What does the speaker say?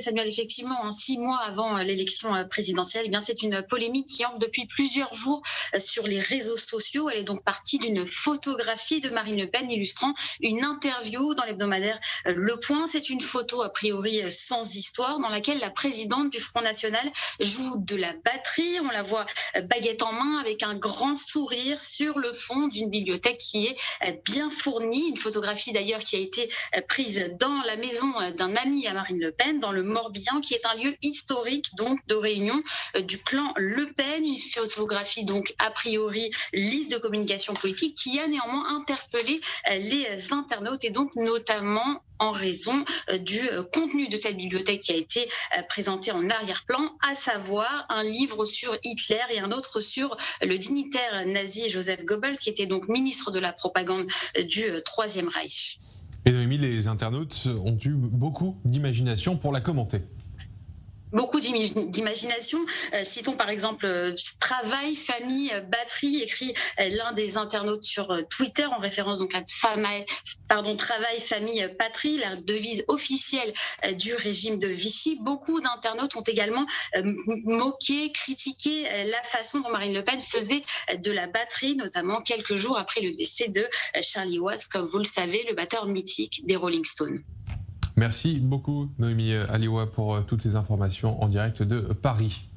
Samuel, effectivement, 6 mois avant l'élection présidentielle, eh bien, c'est une polémique qui entre depuis plusieurs jours sur les réseaux sociaux. Elle est donc partie d'une photographie de Marine Le Pen illustrant une interview dans l'hebdomadaire Le Point. C'est une photo a priori sans histoire dans laquelle la présidente du Front National joue de la batterie. On la voit baguette en main avec un grand sourire sur le fond d'une bibliothèque qui est bien fournie. Une photographie d'ailleurs qui a été prise dans la maison d'un ami à Marine Le Pen, dans le Morbihan, qui est un lieu historique donc de réunion du clan Le Pen. Une photographie donc a priori lisse de communication politique qui a néanmoins interpellé les internautes et donc notamment en raison du contenu de cette bibliothèque qui a été présenté en arrière-plan, à savoir un livre sur Hitler et un autre sur le dignitaire nazi Joseph Goebbels, qui était donc ministre de la propagande du Troisième Reich. Et Noémie, les internautes ont eu beaucoup d'imagination pour la commenter. Beaucoup d'imagination. Citons par exemple travail, famille, batterie, écrit l'un des internautes sur Twitter en référence donc à travail, famille, patrie, la devise officielle du régime de Vichy. Beaucoup d'internautes ont également moqué, critiqué la façon dont Marine Le Pen faisait de la batterie, notamment quelques jours après le décès de Charlie Watts, comme vous le savez, le batteur mythique des Rolling Stones. Merci beaucoup Noémie Aliwa pour toutes ces informations en direct de Paris.